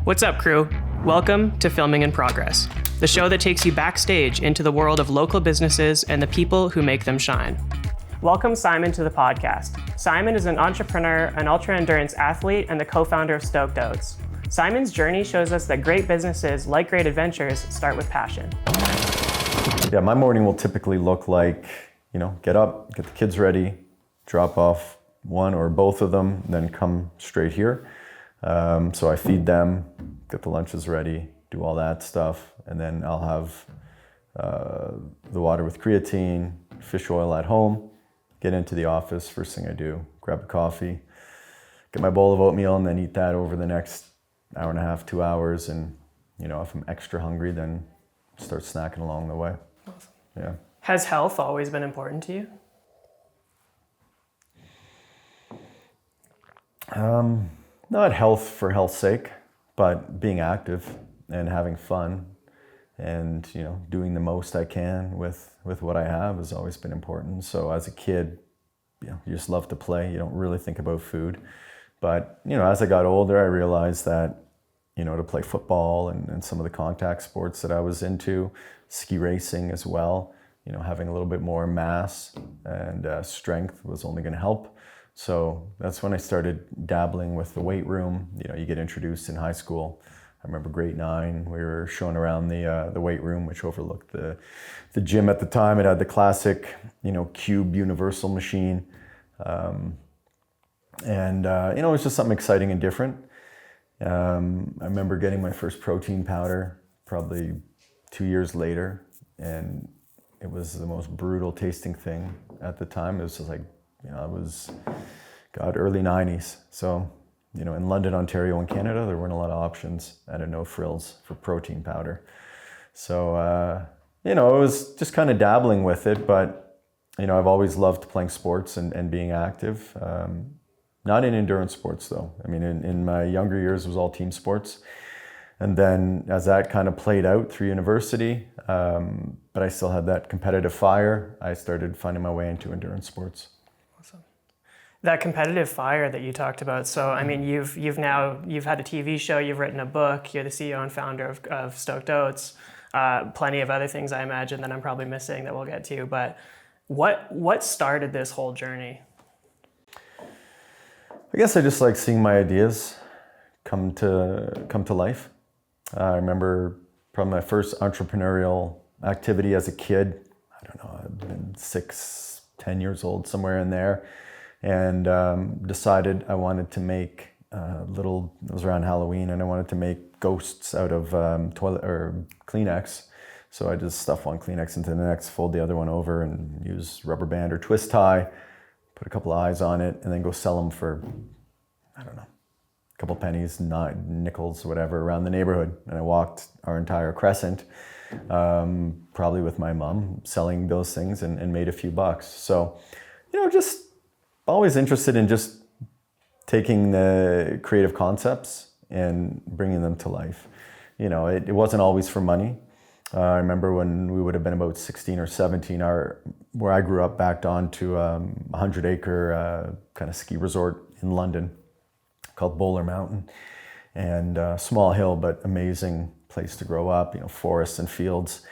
What's up, crew? Welcome to Filming in Progress, the show that takes you backstage into the world of local businesses and the people who make them shine. Welcome Simon to the podcast. Simon is an entrepreneur, an ultra-endurance athlete, and the co-founder of Stoked Oats. Simon's journey shows us that great businesses, like great adventures, start with passion. Yeah, my morning will typically look like, get up, get the kids ready, drop off one or both of them, then come straight here. So I feed them, get the lunches ready, do all that stuff, and then I'll have the water with creatine, fish oil at home, get into the office. First thing I do, grab a coffee, get my bowl of oatmeal, and then eat that over the next hour and a half, 2 hours. And if I'm extra hungry, then start snacking along the way. Awesome. Yeah. Has health always been important to you? Not health for health's sake, but being active and having fun and, doing the most I can with what I have has always been important. So as a kid, you just love to play. You don't really think about food. But, as I got older, I realized that, to play football and some of the contact sports that I was into, ski racing as well, having a little bit more mass and strength was only going to help. So that's when I started dabbling with the weight room. You get introduced in high school. I remember grade 9, we were shown around the weight room, which overlooked the gym at the time. It had the classic, cube universal machine. It was just something exciting and different. I remember getting my first protein powder probably 2 years later, and it was the most brutal tasting thing at the time. It was just like, it was, early 90s. So, in London, Ontario, and Canada, there weren't a lot of options at a no frills for protein powder. So, it was just kind of dabbling with it, but, I've always loved playing sports and being active. Not in endurance sports though. I mean, in my younger years, it was all team sports. And then as that kind of played out through university, but I still had that competitive fire, I started finding my way into endurance sports. Awesome. That competitive fire that you talked about. So, I mean, you've had a TV show, you've written a book, you're the CEO and founder of Stoked Oats, plenty of other things I imagine that I'm probably missing that we'll get to. But what started this whole journey? I guess I just like seeing my ideas come to life. I remember probably my first entrepreneurial activity as a kid. I don't know, I've been 6, 10 years old, somewhere in there, and decided I wanted to make it was around Halloween, and I wanted to make ghosts out of toilet or Kleenex. So I just stuff one Kleenex into the next, fold the other one over, and use rubber band or twist tie, put a couple of eyes on it, and then go sell them for, I don't know, a couple pennies, nickels, whatever, around the neighborhood. And I walked our entire crescent, probably with my mom, selling those things and made a few bucks. So, just always interested in just taking the creative concepts and bringing them to life. It wasn't always for money. I remember when we would have been about 16 or 17, where I grew up backed onto a 100-acre kind of ski resort in London called Bowler Mountain. And small hill, but amazing place to grow up, forests and fields.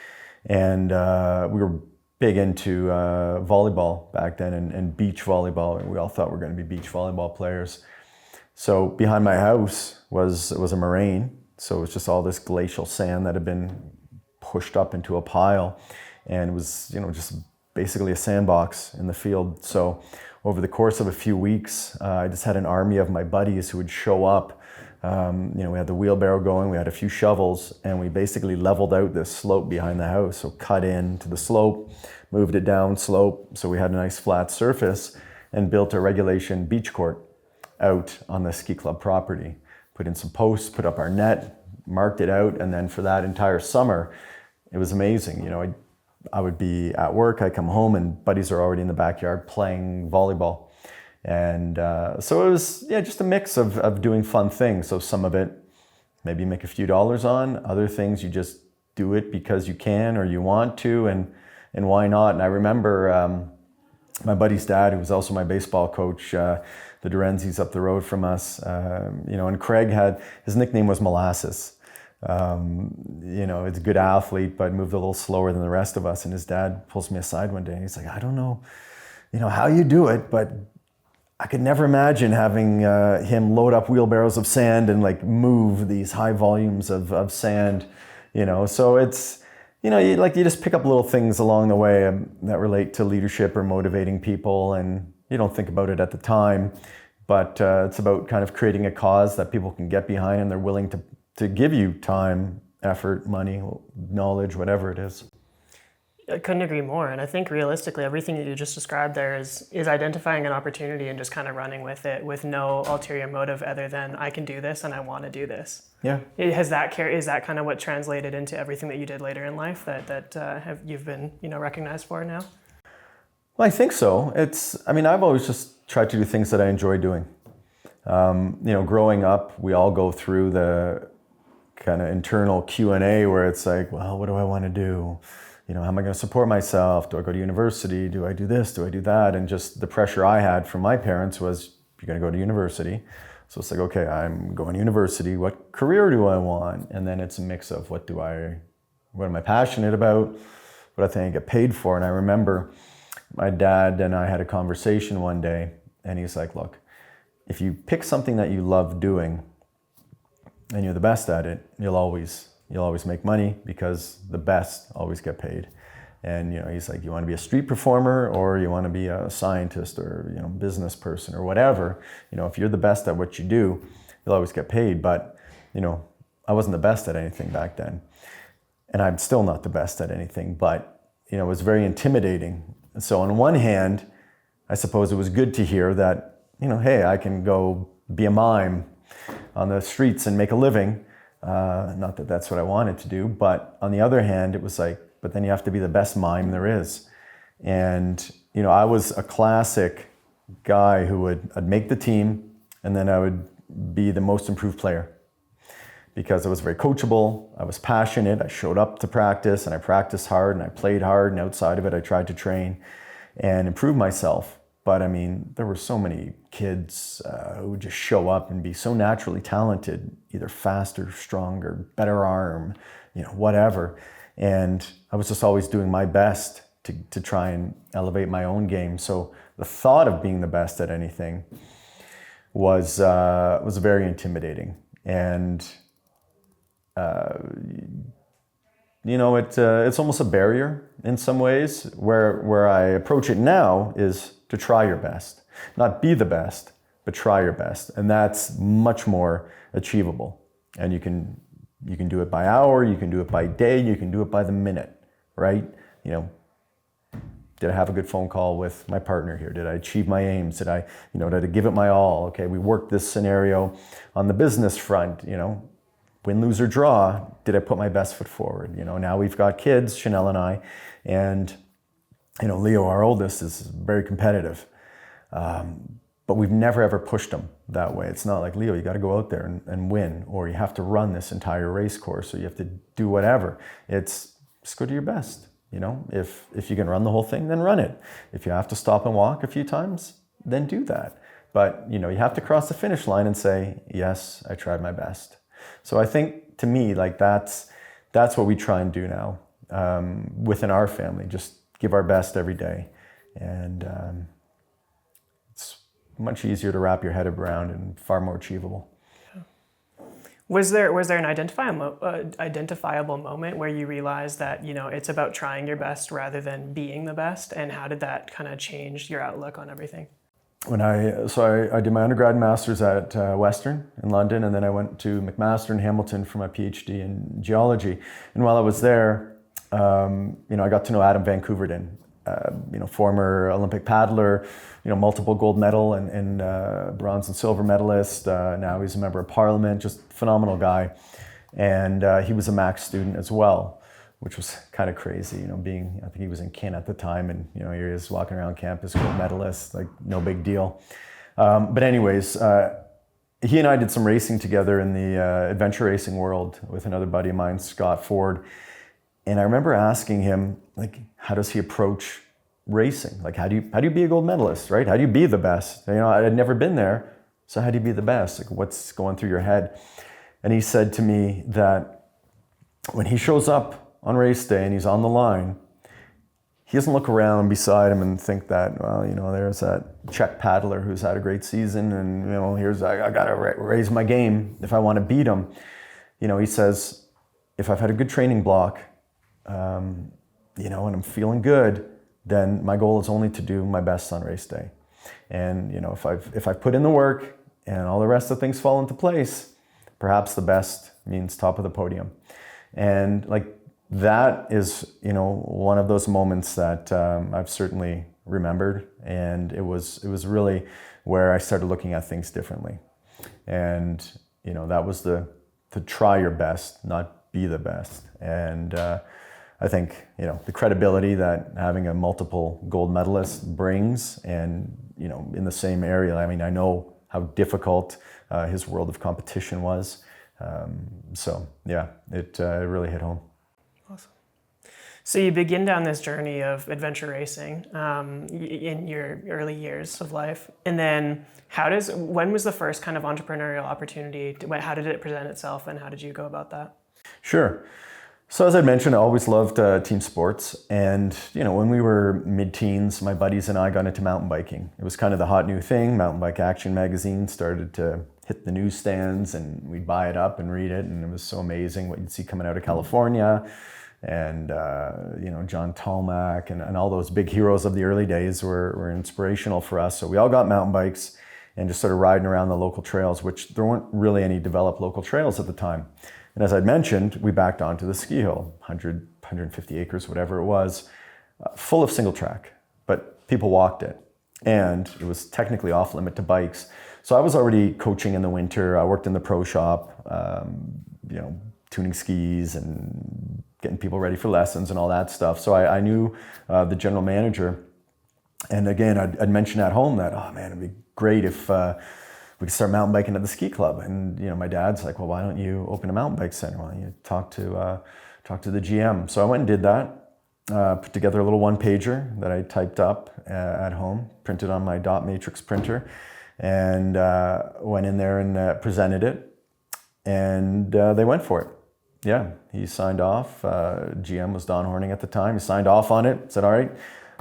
And we were big into volleyball back then and beach volleyball. And we all thought we were going to be beach volleyball players. So behind my house was a moraine. So it was just all this glacial sand that had been pushed up into a pile, and it was just basically a sandbox in the field. So over the course of a few weeks, I just had an army of my buddies who would show up. We had the wheelbarrow going, we had a few shovels, and we basically leveled out this slope behind the house. So cut into the slope, moved it down slope, so we had a nice flat surface, and built a regulation beach court out on the ski club property. Put in some posts, put up our net, marked it out, and then for that entire summer, it was amazing. I would be at work, I come home, and buddies are already in the backyard playing volleyball. And so it was just a mix of doing fun things. So some of it, maybe make a few dollars on. Other things, you just do it because you can or you want to, and why not? And I remember my buddy's dad, who was also my baseball coach, the Durenzis up the road from us. And Craig his nickname was Molasses. It's a good athlete, but moved a little slower than the rest of us. And his dad pulls me aside one day and he's like, I don't know, how you do it, but I could never imagine having him load up wheelbarrows of sand and like move these high volumes of sand, So it's, you just pick up little things along the way that relate to leadership or motivating people, and you don't think about it at the time, but it's about kind of creating a cause that people can get behind and they're willing to give you time, effort, money, knowledge, whatever it is. I couldn't agree more. And I think realistically, everything that you just described there is identifying an opportunity and just kind of running with it with no ulterior motive other than I can do this and I want to do this. Yeah. Is that kind of what translated into everything that you did later in life that you've been, recognized for now? Well, I think so. I've always just tried to do things that I enjoy doing. Growing up, we all go through the kind of internal Q&A where it's like, well, what do I want to do? How am I going to support myself? Do I go to university? Do I do this? Do I do that? And just the pressure I had from my parents was, you're going to go to university. So it's like, okay, I'm going to university. What career do I want? And then it's a mix of what am I passionate about? What I think I get paid for? And I remember my dad and I had a conversation one day and he's like, look, if you pick something that you love doing and you're the best at it, you'll always make money because the best always get paid. And he's like, you want to be a street performer or you want to be a scientist or business person or whatever. If you're the best at what you do, you'll always get paid. But I wasn't the best at anything back then, and I'm still not the best at anything. But it was very intimidating. So on one hand, I suppose it was good to hear that hey, I can go be a mime on the streets and make a living. Not that that's what I wanted to do, but on the other hand, it was like, but then you have to be the best mime there is. And, I was a classic guy who I'd make the team and then I would be the most improved player because I was very coachable. I was passionate. I showed up to practice and I practiced hard and I played hard, and outside of it, I tried to train and improve myself. But there were so many kids who would just show up and be so naturally talented, either faster, stronger, better arm, whatever. And I was just always doing my best to try and elevate my own game. So the thought of being the best at anything was very intimidating. And it's almost a barrier in some ways. Where I approach it now is to try your best, not be the best, but try your best. And that's much more achievable. And you can do it by hour, you can do it by day, you can do it by the minute, right? Did I have a good phone call with my partner here? Did I achieve my aims? Did I give it my all? Okay, we worked this scenario on the business front, win, lose, or draw. Did I put my best foot forward? Now we've got kids, Chanel and I, and Leo, our oldest, is very competitive, but we've never ever pushed him that way. It's not like, Leo, you got to go out there and win, or you have to run this entire race course, or you have to do whatever. It's just go to your best. If you can run the whole thing, then run it. If you have to stop and walk a few times, then do that. But you have to cross the finish line and say, yes, I tried my best. So I think, to me, like that's what we try and do now within our family. Just give our best every day. And it's much easier to wrap your head around and far more achievable. Was there an identifiable moment where you realized that, it's about trying your best rather than being the best? And how did that kind of change your outlook on everything? I did my undergrad and master's at Western in London, and then I went to McMaster in Hamilton for my PhD in geology. And while I was there, I got to know Adam Van Koeverden, former Olympic paddler, multiple gold medal and bronze and silver medalist. Now he's a member of Parliament, just phenomenal guy. And he was a Max student as well, which was kind of crazy, I think he was in kin at the time, and here he is walking around campus, gold medalist, like no big deal. But anyways, he and I did some racing together in the adventure racing world with another buddy of mine, Scott Ford. And I remember asking him, like, how does he approach racing. Like, how do you be a gold medalist, right? How do you be the best? You know, I had never been there, so how do you be the best? Like, what's going through your head? And he said to me that when he shows up on race day and he's on the line, he doesn't look around beside him and think that, well, you know, there's that Czech paddler who's had a great season, and you know, I got to raise my game if I want to beat him. You know, he says, if I've had a good training block, you know, and I'm feeling good, then my goal is only to do my best on race day. And you know, if I've put in the work and all the rest of things fall into place, perhaps the best means top of the podium. And like, that is, you know, one of those moments that I've certainly remembered, and it was really where I started looking at things differently. And you know, that was to try your best, not be the best. And I think, you know, the credibility that having a multiple gold medalist brings, and you know, in the same area. I mean, I know how difficult his world of competition was. So yeah, it really hit home. Awesome. So you begin down this journey of adventure racing in your early years of life, and then when was the first kind of entrepreneurial opportunity? How did it present itself, and how did you go about that? Sure. So as I mentioned, I always loved team sports, and you know, when we were mid-teens, my buddies and I got into mountain biking. It was kind of the hot new thing. Mountain Bike Action magazine started to hit the newsstands, and we'd buy it up and read it, and it was so amazing what you'd see coming out of California. And you know, John Tolmack and all those big heroes of the early days were inspirational for us. So we all got mountain bikes and just started riding around the local trails, which there weren't really any developed local trails at the time. And as I'd mentioned, we backed onto the ski hill, 150 acres, whatever it was, full of single track, but people walked it. And it was technically off limit to bikes. So I was already coaching in the winter. I worked in the pro shop, you know, tuning skis and getting people ready for lessons and all that stuff. So I knew the general manager. And again, I'd mentioned at home that, oh man, it'd be great if we could start mountain biking at the ski club. And you know, my dad's like, well, why don't you open a mountain bike center? Why don't you talk to the GM? So I went and did that. Put together a little one-pager that I typed up at home, printed on my dot matrix printer, and went in there and presented it. And they went for it. Yeah, he signed off. GM was Don Horning at the time. He signed off on it, said, all right,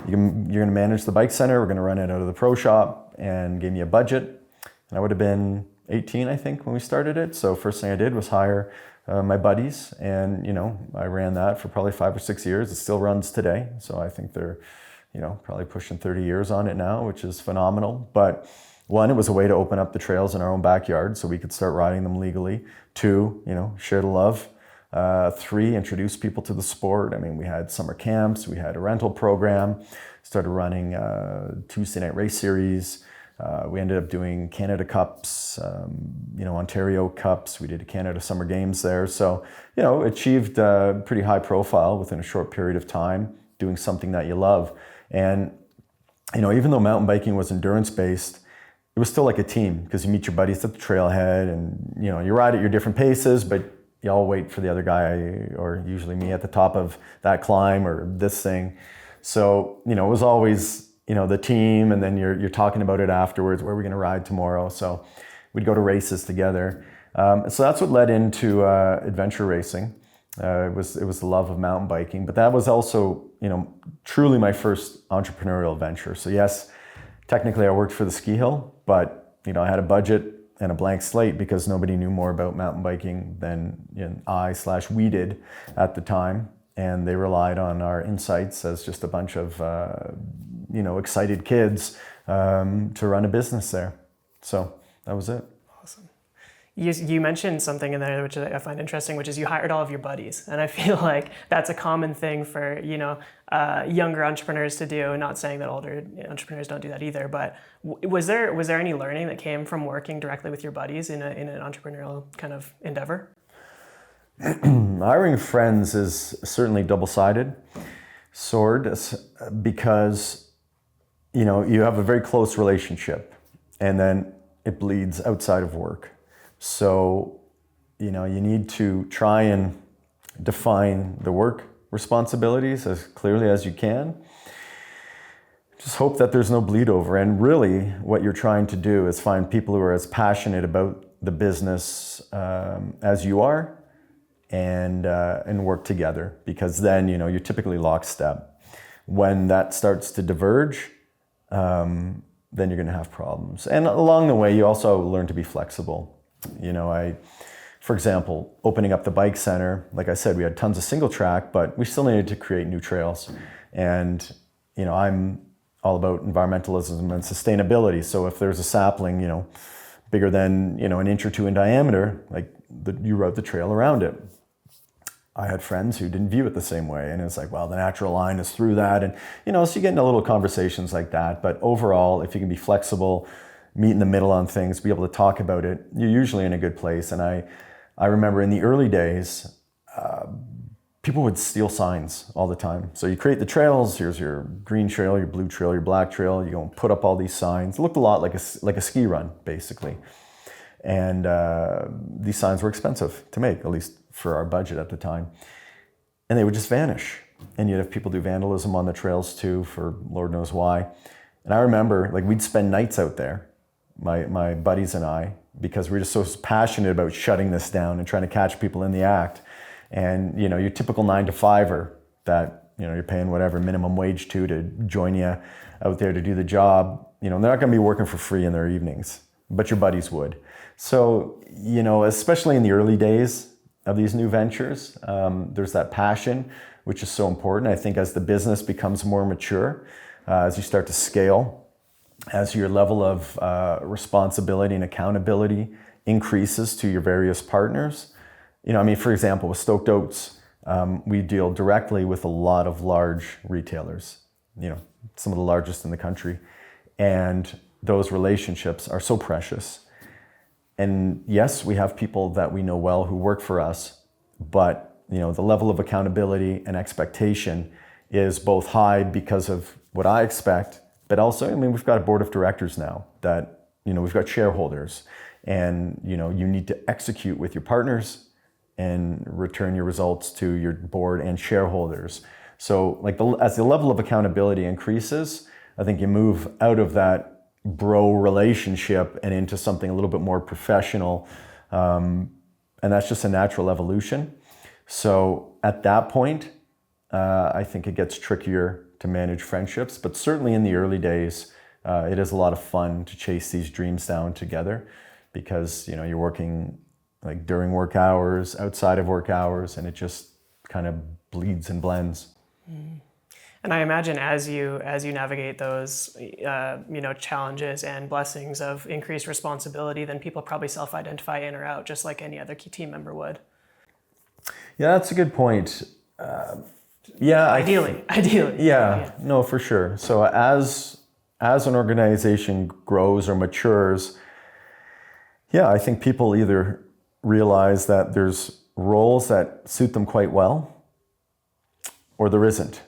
you're going to manage the bike center. We're going to run it out of the pro shop, and gave me a budget. And I would have been 18, I think, when we started it. So first thing I did was hire my buddies, and you know, I ran that for probably 5 or 6 years. It still runs today. So I think they're, you know, probably pushing 30 years on it now, which is phenomenal. But one, it was a way to open up the trails in our own backyard so we could start riding them legally. Two, you know, share the love. Three, introduce people to the sport. I mean, we had summer camps, we had a rental program, started running Tuesday night race series. We ended up doing Canada Cups, you know, Ontario Cups. We did a Canada Summer Games there. So, you know, achieved pretty high profile within a short period of time, doing something that you love. And, you know, even though mountain biking was endurance based, it was still like a team, because you meet your buddies at the trailhead and, you know, you ride at your different paces, but you all wait for the other guy, or usually me, at the top of that climb or this thing. So, you know, it was always, you know, the team, and then you're talking about it afterwards. Where are we going to ride tomorrow? So we'd go to races together. So that's what led into adventure racing. It was the love of mountain biking, but that was also, you know, truly my first entrepreneurial venture. So yes, technically I worked for the ski hill, but you know, I had a budget and a blank slate because nobody knew more about mountain biking than, you know, we did at the time. And they relied on our insights as just a bunch of, you know, excited kids to run a business there. So that was it. Awesome. You mentioned something in there which I find interesting, which is you hired all of your buddies. And I feel like that's a common thing for, you know, younger entrepreneurs to do. Not saying that older entrepreneurs don't do that either, but was there any learning that came from working directly with your buddies in an entrepreneurial kind of endeavor? Hiring friends is certainly double-sided sword, because, you know, you have a very close relationship and then it bleeds outside of work. So, you know, you need to try and define the work responsibilities as clearly as you can. just hope that there's no bleed over. And really what you're trying to do is find people who are as passionate about the business as you are, and work together, because then, you're typically lockstep. When that starts to diverge, then you're going to have problems. And along the way, you also learn to be flexible. For example, opening up the bike center, like I said, we had tons of single track, but we still needed to create new trails. And, I'm all about environmentalism and sustainability. So if there's a sapling, bigger than, an inch or two in diameter, you route the trail around it. I had friends who didn't view it the same way. And it's like, well, the natural line is through that. And, so you get into little conversations like that. But overall, if you can be flexible, meet in the middle on things, be able to talk about it, you're usually in a good place. And I remember in the early days, people would steal signs all the time. So you create the trails, here's your green trail, your blue trail, your black trail, you go and put up all these signs. It looked a lot like a ski run, basically. And these signs were expensive to make, at least for our budget at the time. And they would just vanish. And you'd have people do vandalism on the trails too, for Lord knows why. And I remember, we'd spend nights out there, my buddies and I, because we're just so passionate about shutting this down and trying to catch people in the act. And, your typical 9-to-5er that, you're paying whatever minimum wage to join you out there to do the job, they're not going to be working for free in their evenings, but your buddies would. So, especially in the early days of these new ventures, there's that passion, which is so important. I think as the business becomes more mature, as you start to scale, as your level of responsibility and accountability increases to your various partners. For example, with Stoked Oats, we deal directly with a lot of large retailers, some of the largest in the country. And those relationships are so precious. And yes, we have people that we know well who work for us, but the level of accountability and expectation is both high because of what I expect, but also, we've got a board of directors now that, we've got shareholders, and, you need to execute with your partners and return your results to your board and shareholders. So as the level of accountability increases, I think you move out of that bro relationship and into something a little bit more professional. And that's just a natural evolution. So at that point, I think it gets trickier to manage friendships, but certainly in the early days, it is a lot of fun to chase these dreams down together, because, you're working during work hours, outside of work hours, and it just kind of bleeds and blends. Mm. And I imagine as you navigate those, challenges and blessings of increased responsibility, then people probably self-identify in or out, just like any other key team member would. Yeah, that's a good point. Ideally. Yeah, no, for sure. So as an organization grows or matures, I think people either realize that there's roles that suit them quite well, or there isn't.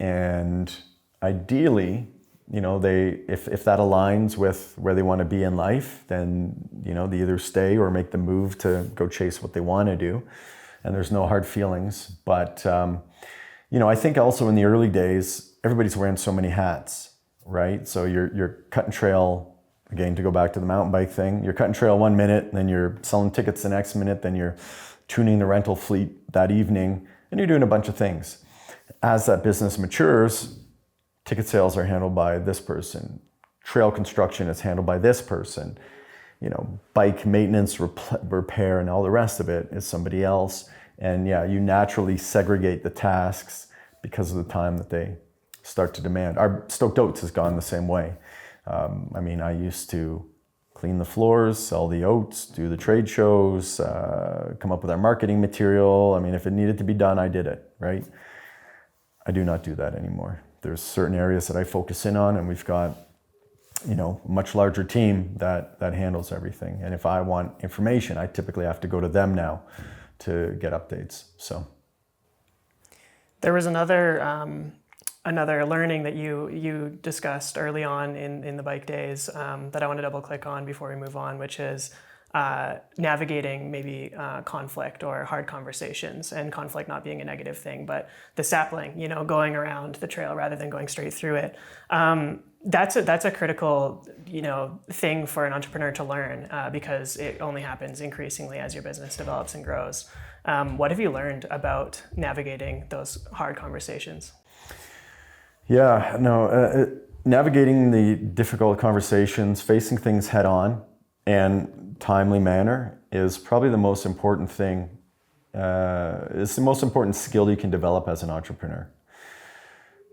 And ideally, if that aligns with where they want to be in life, then, they either stay or make the move to go chase what they want to do. And there's no hard feelings. But, I think also in the early days, everybody's wearing so many hats, right? So you're cutting trail, again, to go back to the mountain bike thing, you're cutting trail 1 minute, then you're selling tickets the next minute, then you're tuning the rental fleet that evening, and you're doing a bunch of things. As that business matures, ticket sales are handled by this person, trail construction is handled by this person, bike maintenance, repair, and all the rest of it is somebody else. And you naturally segregate the tasks because of the time that they start to demand. Our Stoked Oats has gone the same way. I used to clean the floors, sell the oats, do the trade shows, come up with our marketing material. If it needed to be done, I did it, right? I do not do that anymore. There's certain areas that I focus in on, and we've got, a much larger team that handles everything. And if I want information, I typically have to go to them now to get updates. So there was another learning that you discussed early on in the bike days that I want to double click on before we move on, which is navigating maybe conflict or hard conversations, and conflict not being a negative thing, but the sapling, going around the trail rather than going straight through it. That's a critical, thing for an entrepreneur to learn because it only happens increasingly as your business develops and grows. What have you learned about navigating those hard conversations? Yeah, no, navigating the difficult conversations, facing things head on and timely manner is probably the most important thing. It's the most important skill you can develop as an entrepreneur.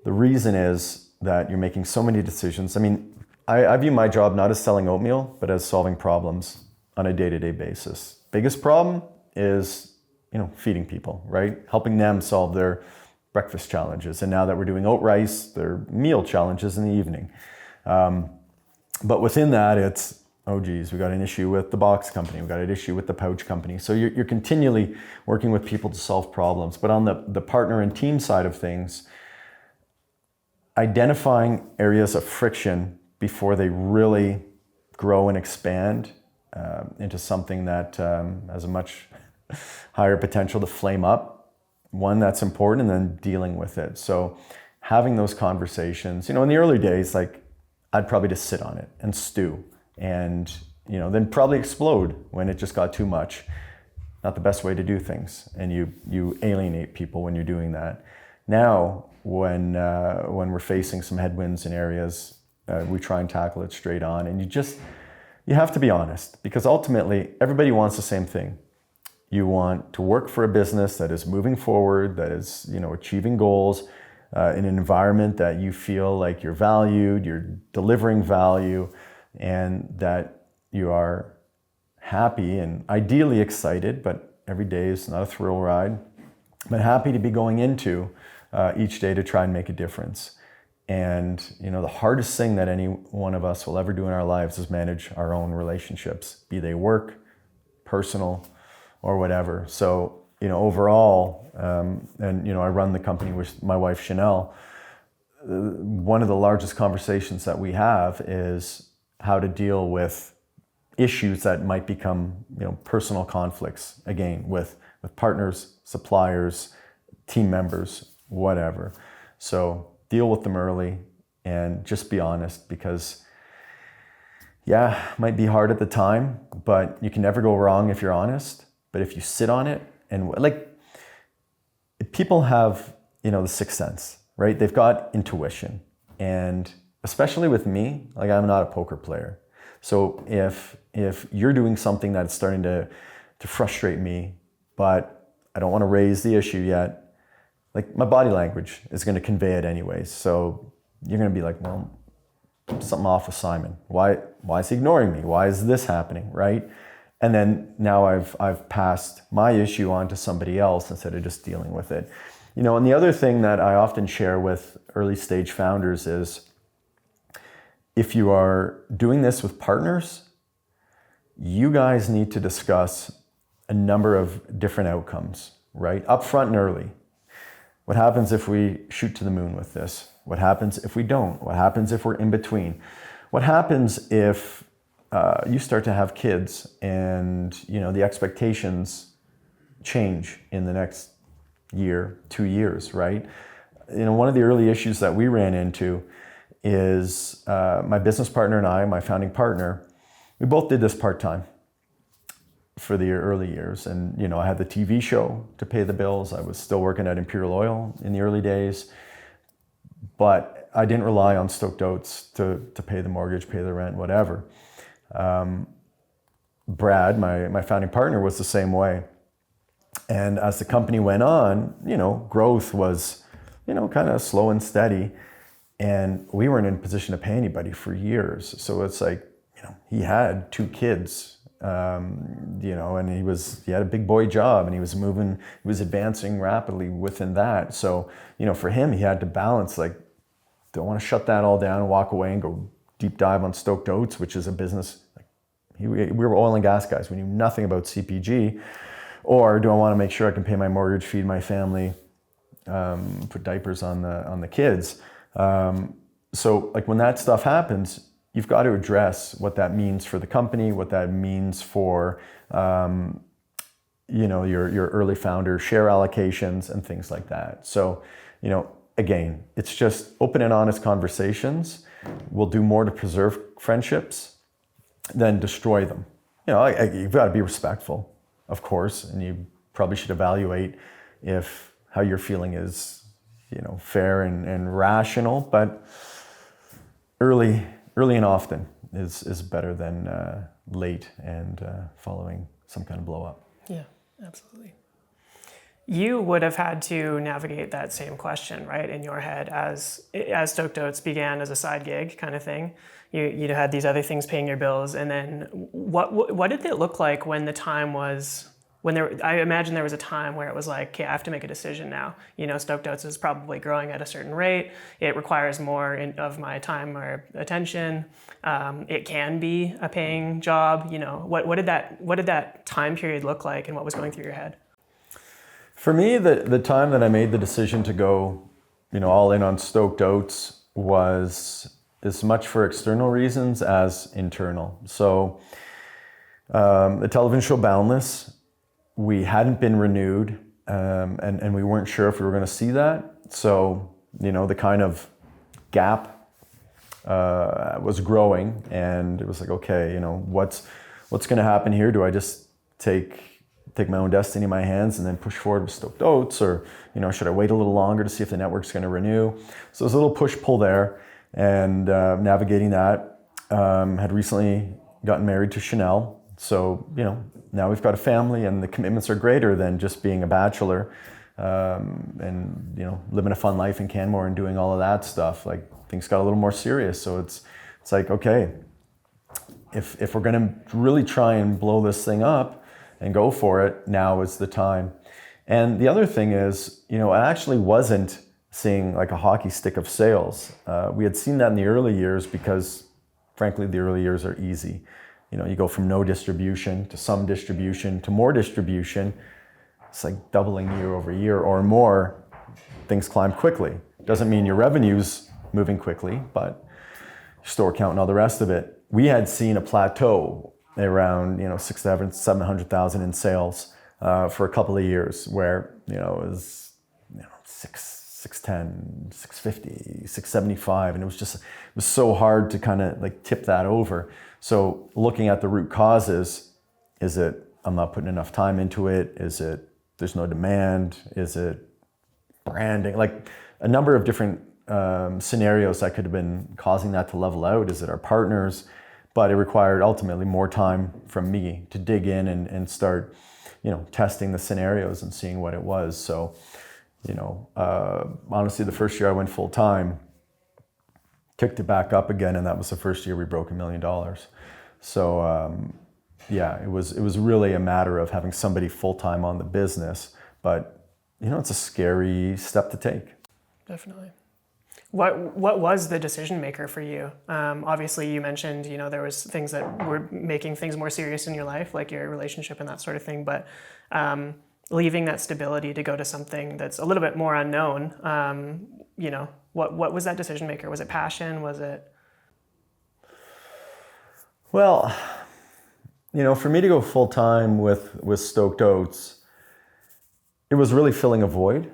The reason is that you're making so many decisions. I mean, I view my job not as selling oatmeal, but as solving problems on a day-to-day basis. Biggest problem is, feeding people, right? Helping them solve their breakfast challenges. And now that we're doing oat rice, their meal challenges in the evening. But within that, it's, oh geez, we got an issue with the box company, we got an issue with the pouch company. So you're continually working with people to solve problems. But on the partner and team side of things, identifying areas of friction before they really grow and expand into something that has a much higher potential to flame up. One, that's important, and then dealing with it. So having those conversations, in the early days, like I'd probably just sit on it and stew and, then probably explode when it just got too much. Not the best way to do things. And you alienate people when you're doing that. Now, when we're facing some headwinds in areas, we try and tackle it straight on. And you have to be honest, because ultimately everybody wants the same thing. You want to work for a business that is moving forward, that is, achieving goals in an environment that you feel like you're valued, you're delivering value, and that you are happy and ideally excited, but every day is not a thrill ride, but happy to be going into each day to try and make a difference. And, the hardest thing that any one of us will ever do in our lives is manage our own relationships, be they work, personal, or whatever. So, overall, and, I run the company with my wife, Chanel. One of the largest conversations that we have is how to deal with issues that might become, personal conflicts, again, with partners, suppliers, team members, whatever. So deal with them early and just be honest, because it might be hard at the time, but you can never go wrong if you're honest. But if you sit on it, and people have, the sixth sense, right? They've got intuition. And especially with me, I'm not a poker player. So if you're doing something that's starting to frustrate me, but I don't want to raise the issue yet, my body language is going to convey it anyways. So you're going to be like, well, something off with Simon. Why is he ignoring me? Why is this happening, right? And then now I've passed my issue on to somebody else instead of just dealing with it. And the other thing that I often share with early stage founders is, if you are doing this with partners, you guys need to discuss a number of different outcomes, right? Up front and early. What happens if we shoot to the moon with this? What happens if we don't? What happens if we're in between? What happens if you start to have kids and, the expectations change in the next year, 2 years, right? One of the early issues that we ran into is my business partner and I, my founding partner, we both did this part-time for the early years. And, I had the TV show to pay the bills. I was still working at Imperial Oil in the early days, but I didn't rely on Stoked Oats to pay the mortgage, pay the rent, whatever. Brad, my founding partner, was the same way. And as the company went on, growth was, kind of slow and steady. And we weren't in a position to pay anybody for years. So it's like, he had 2 kids, and he had a big boy job, and he was advancing rapidly within that. So, for him, he had to balance, don't want to shut that all down and walk away and go deep dive on Stoked Oats, which is a business. We were oil and gas guys. We knew nothing about CPG. Or do I want to make sure I can pay my mortgage, feed my family, put diapers on the kids? So when that stuff happens, you've got to address what that means for the company, what that means for your early founder share allocations and things like that. So, again, it's just open and honest conversations will do more to preserve friendships than destroy them. You've got to be respectful, of course, and you probably should evaluate if how you're feeling is, fair and rational, but early and often is better than late and following some kind of blow up. Yeah, absolutely. You would have had to navigate that same question, right, in your head as Stoked Oats began as a side gig kind of thing. You had these other things paying your bills, and then what did it look like when the time was I imagine there was a time where it was like, okay, I have to make a decision now. Stoked Oats is probably growing at a certain rate. It requires more of my time or attention. It can be a paying job. What did that time period look like, and what was going through your head? For me, the time that I made the decision to go, all in on Stoked Oats was as much for external reasons as internal. So the television show Boundless, we hadn't been renewed, and we weren't sure if we were going to see that. So, the kind of gap was growing, and it was like, okay, what's going to happen here? Do I just take my own destiny in my hands and then push forward with Stoked Oats, or should I wait a little longer to see if the network's going to renew? So there's a little push-pull there, and navigating that. Had recently gotten married to Chanel, so now we've got a family, and the commitments are greater than just being a bachelor, and living a fun life in Canmore and doing all of that stuff. Like, things got a little more serious. So it's like, okay, if we're going to really try and blow this thing up and go for it, now is the time. And the other thing is, I actually wasn't seeing like a hockey stick of sales. We had seen that in the early years because, frankly, the early years are easy. You go from no distribution to some distribution to more distribution. It's like doubling year over year or more. Things climb quickly. Doesn't mean your revenue's moving quickly, but store count and all the rest of it. We had seen a plateau around 700,000 in sales for a couple of years, where it was 610, 650, 675, and it was so hard to kind of like tip that over. So looking at the root causes, is it I'm not putting enough time into it? Is it there's no demand? Is it branding? Like a number of different scenarios that could have been causing that to level out. Is it our partners? But it required ultimately more time from me to dig in and start, testing the scenarios and seeing what it was. So, honestly, the first year I went full time, kicked it back up again, and that was the first year we broke $1 million. So, it was really a matter of having somebody full time on the business. But it's a scary step to take. Definitely. What was the decision maker for you? Obviously, you mentioned there was things that were making things more serious in your life, like your relationship and that sort of thing. But leaving that stability to go to something that's a little bit more unknown, what was that decision maker? Was it passion? Was it? Well, for me to go full time with Stoked Oats, it was really filling a void.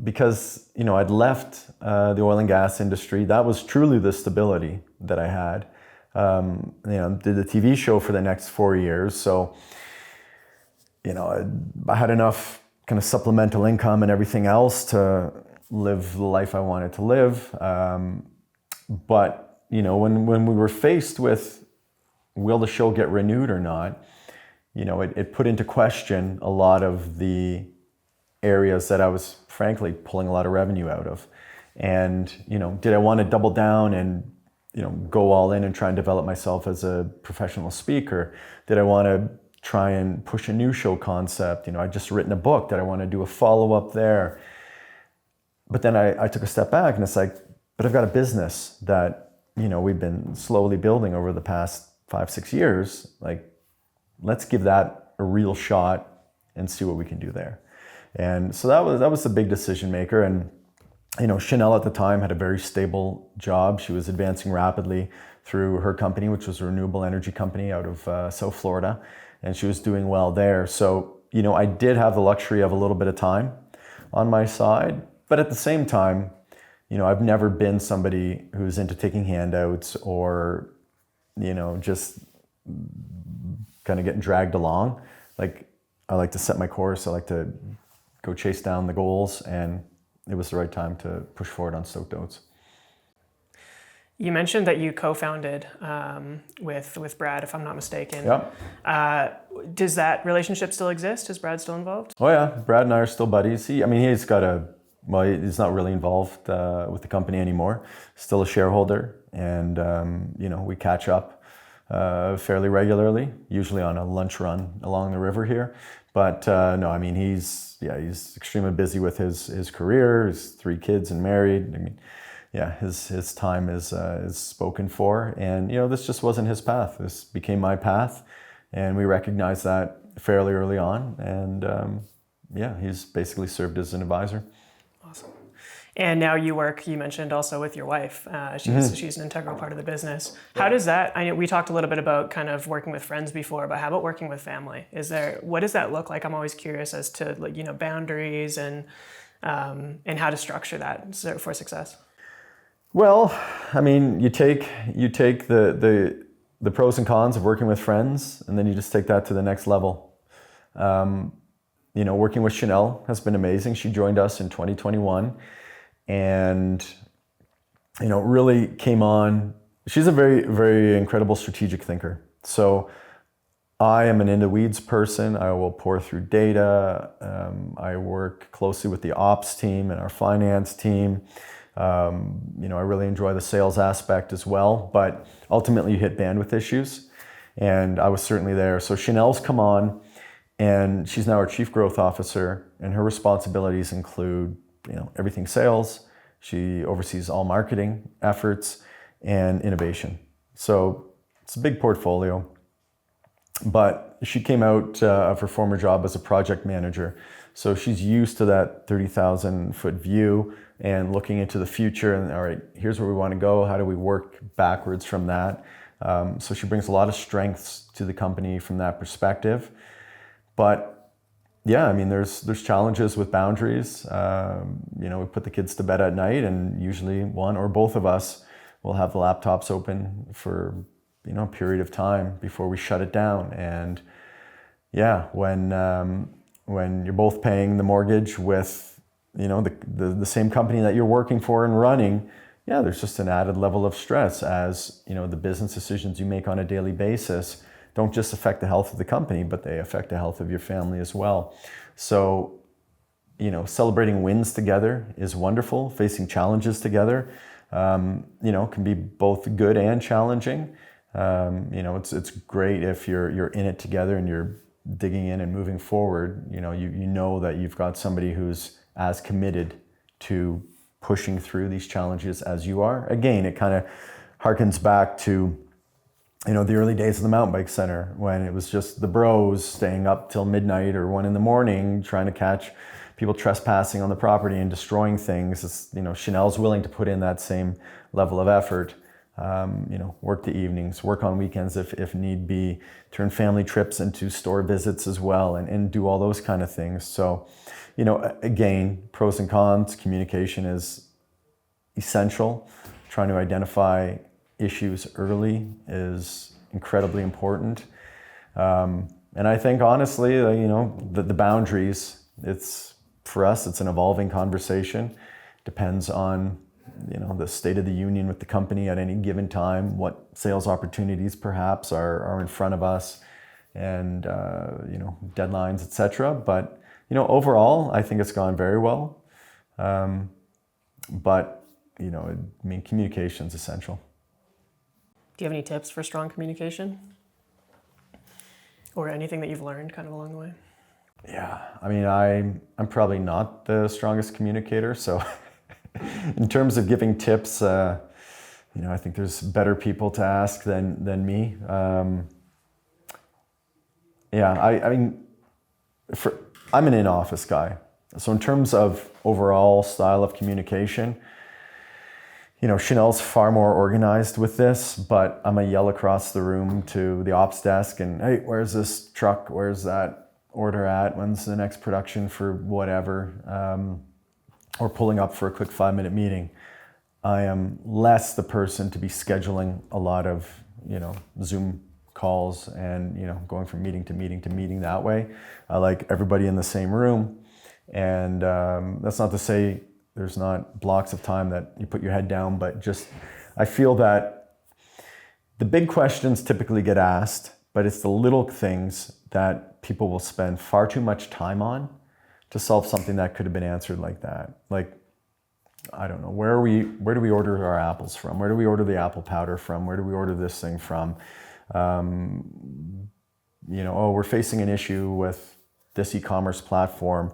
Because I'd left the oil and gas industry. That was truly the stability that I had. Did the TV show for the next 4 years, so I had enough kind of supplemental income and everything else to live the life I wanted to live. But when we were faced with will the show get renewed or not, it put into question a lot of the areas that I was frankly pulling a lot of revenue out of. And, did I want to double down and, go all in and try and develop myself as a professional speaker? Did I want to try and push a new show concept? I'd just written a book. Did I want to do a follow-up there? But then I took a step back, and it's like, but I've got a business that, we've been slowly building over the past 5-6 years. Like, let's give that a real shot and see what we can do there. And so that was the big decision maker. And Chanel at the time had a very stable job. She was advancing rapidly through her company, which was a renewable energy company out of South Florida, and she was doing well there. So, I did have the luxury of a little bit of time on my side, but at the same time, I've never been somebody who's into taking handouts or, just kind of getting dragged along. Like, I like to set my course. I like to go chase down the goals, and it was the right time to push forward on Stoked Oats. You mentioned that you co-founded with Brad, if I'm not mistaken. Yep. Does that relationship still exist? Is Brad still involved? Oh yeah, Brad and I are still buddies. He's not really involved with the company anymore. Still a shareholder, and we catch up fairly regularly, usually on a lunch run along the river here. But no, he's extremely busy with his career, his 3 kids and married. His time is spoken for, and this just wasn't his path. This became my path, and we recognized that fairly early on. And he's basically served as an advisor. Awesome. And now you mentioned also with your wife. She's an integral part of the business. How does that, I know we talked a little bit about kind of working with friends before, but how about working with family? What does that look like? I'm always curious as to boundaries and how to structure that for success. Well, you take the pros and cons of working with friends, and then you just take that to the next level. Working with Chanel has been amazing. She joined us in 2021, and really came on. She's a very, very incredible strategic thinker. So I am an in the weeds person. I will pour through data. I work closely with the ops team and our finance team. I really enjoy the sales aspect as well, but ultimately you hit bandwidth issues, and I was certainly there. So Chanel's come on, and she's now our Chief Growth Officer, and her responsibilities include, everything sales. She oversees all marketing efforts and innovation. So it's a big portfolio, but she came out of her former job as a project manager. So she's used to that 30,000 foot view and looking into the future, and all right, here's where we want to go. How do we work backwards from that? So she brings a lot of strengths to the company from that perspective. But yeah, there's challenges with boundaries. We put the kids to bed at night, and usually one or both of us will have the laptops open for a period of time before we shut it down. And yeah, when you're both paying the mortgage with the same company that you're working for and running, there's just an added level of stress as the business decisions you make on a daily basis don't just affect the health of the company, but they affect the health of your family as well. So celebrating wins together is wonderful. Facing challenges together can be both good and challenging. It's great if you're in it together and you're digging in and moving forward. You know that you've got somebody who's as committed to pushing through these challenges as you are. Again, it kind of harkens back to the early days of the mountain bike center, when it was just the bros staying up till midnight or 1 a.m. trying to catch people trespassing on the property and destroying things. Chanel's willing to put in that same level of effort. Work the evenings, work on weekends if need be, turn family trips into store visits as well, and do all those kind of things. So, again, pros and cons, communication is essential. Trying to identify issues early is incredibly important. And I think honestly, the boundaries, for us, it's an evolving conversation. Depends on the state of the union with the company at any given time, what sales opportunities perhaps are in front of us, and deadlines, etc. But overall, I think it's gone very well. But communication is essential. Do you have any tips for strong communication, or anything that you've learned kind of along the way? Yeah, I'm probably not the strongest communicator, so. In terms of giving tips, I think there's better people to ask than me. I'm an in-office guy. So in terms of overall style of communication, Chanel's far more organized with this, but I'm gonna yell across the room to the ops desk and, hey, where's this truck? Where's that order at? When's the next production for whatever? Or pulling up for a quick 5-minute meeting. I am less the person to be scheduling a lot of, Zoom calls and, going from meeting to meeting to meeting that way. I like everybody in the same room. And that's not to say there's not blocks of time that you put your head down, but just, I feel that the big questions typically get asked, but it's the little things that people will spend far too much time on to solve something that could have been answered like that. Like, I don't know, where do we order our apples from? Where do we order the apple powder from? Where do we order this thing from? We're facing an issue with this e-commerce platform.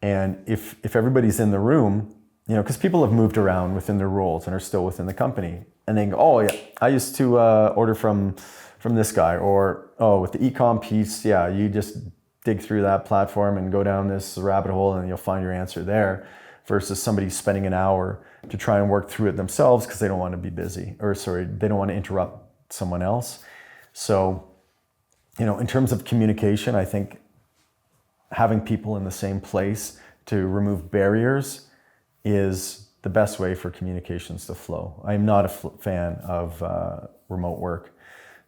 And if everybody's in the room, because people have moved around within their roles and are still within the company, and they go, oh yeah, I used to order from this guy, or oh, with the e-com piece, yeah, you just dig through that platform and go down this rabbit hole and you'll find your answer there, versus somebody spending an hour to try and work through it themselves because they don't want to be busy, they don't want to interrupt someone else. So, in terms of communication, I think having people in the same place to remove barriers is the best way for communications to flow. I'm not a fan of remote work.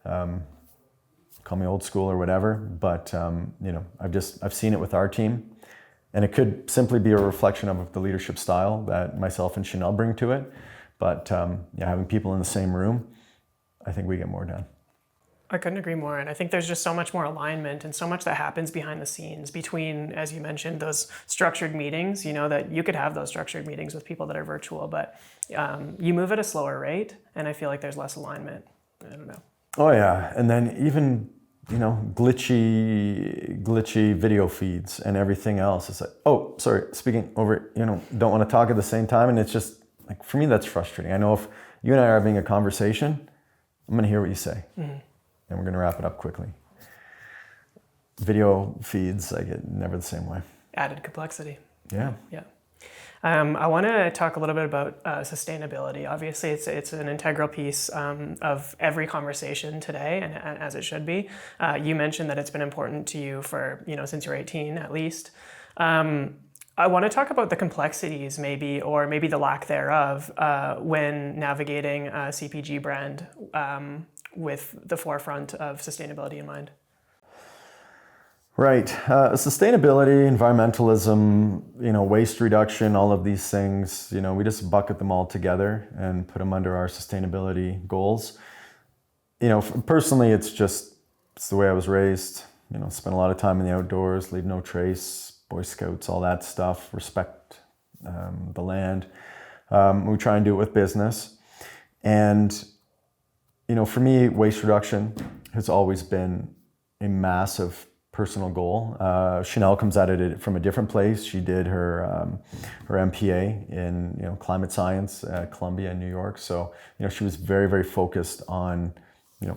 Call me old school or whatever, but I've seen it with our team, and it could simply be a reflection of the leadership style that myself and Chanel bring to it. But having people in the same room, I think we get more done. I couldn't agree more. And I think there's just so much more alignment and so much that happens behind the scenes between, as you mentioned, those structured meetings, that you could have those structured meetings with people that are virtual, but you move at a slower rate. And I feel like there's less alignment. I don't know. Oh yeah. And then even, glitchy video feeds and everything else. It's like, oh, sorry, speaking over, don't want to talk at the same time. And it's just like, for me, that's frustrating. I know if you and I are having a conversation, I'm going to hear what you say. Mm-hmm. And we're going to wrap it up quickly. Video feeds, never the same way. Added complexity. Yeah. Yeah. I want to talk a little bit about sustainability. Obviously, it's an integral piece of every conversation today, and as it should be. You mentioned that it's been important to you for, since you're 18 at least. I want to talk about the complexities maybe the lack thereof when navigating a CPG brand with the forefront of sustainability in mind. Right. Sustainability, environmentalism, waste reduction, all of these things, we just bucket them all together and put them under our sustainability goals. Personally, it's the way I was raised, spent a lot of time in the outdoors, leave no trace, Boy Scouts, all that stuff, respect the land. We try and do it with business. And, for me, waste reduction has always been a massive personal goal. Chanel comes at it from a different place. She did her MPA in climate science at Columbia in New York. So, she was very, very focused on,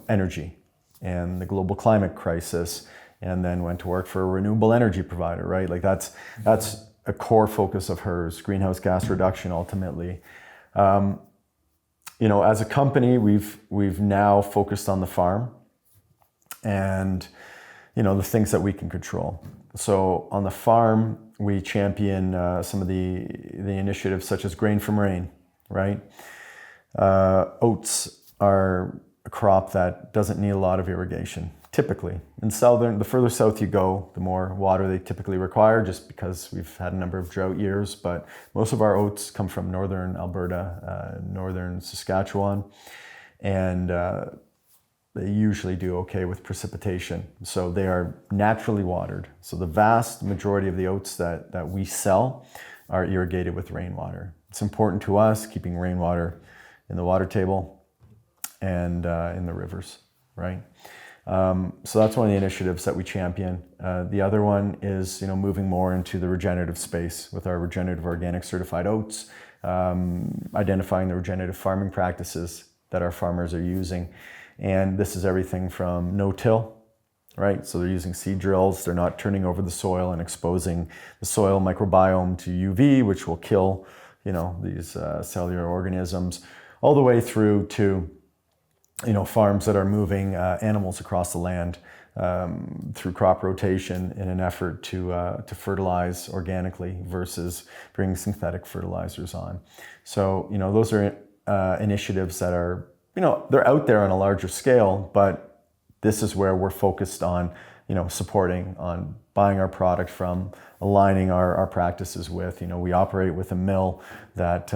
energy and the global climate crisis, and then went to work for a renewable energy provider, right? Like that's a core focus of hers, greenhouse gas reduction ultimately. As a company, we've now focused on the farm and, the things that we can control. So on the farm, we champion some of the initiatives such as grain from rain, right? Oats are a crop that doesn't need a lot of irrigation, typically. The further south you go, the more water they typically require, just because we've had a number of drought years. But most of our oats come from northern Alberta, northern Saskatchewan, and they usually do okay with precipitation. So they are naturally watered. So the vast majority of the oats that we sell are irrigated with rainwater. It's important to us, keeping rainwater in the water table and in the rivers, right? So that's one of the initiatives that we champion. The other one is, moving more into the regenerative space with our regenerative organic certified oats, identifying the regenerative farming practices that our farmers are using. And this is everything from no-till right? So they're using seed drills. They're not turning over the soil and exposing the soil microbiome to UV, which will kill, these cellular organisms, all the way through to, farms that are moving animals across the land through crop rotation in an effort to fertilize organically versus bringing synthetic fertilizers on. So, those are initiatives that are, they're out there on a larger scale, but this is where we're focused on, supporting, on buying our product from, aligning our practices with. We operate with a mill that,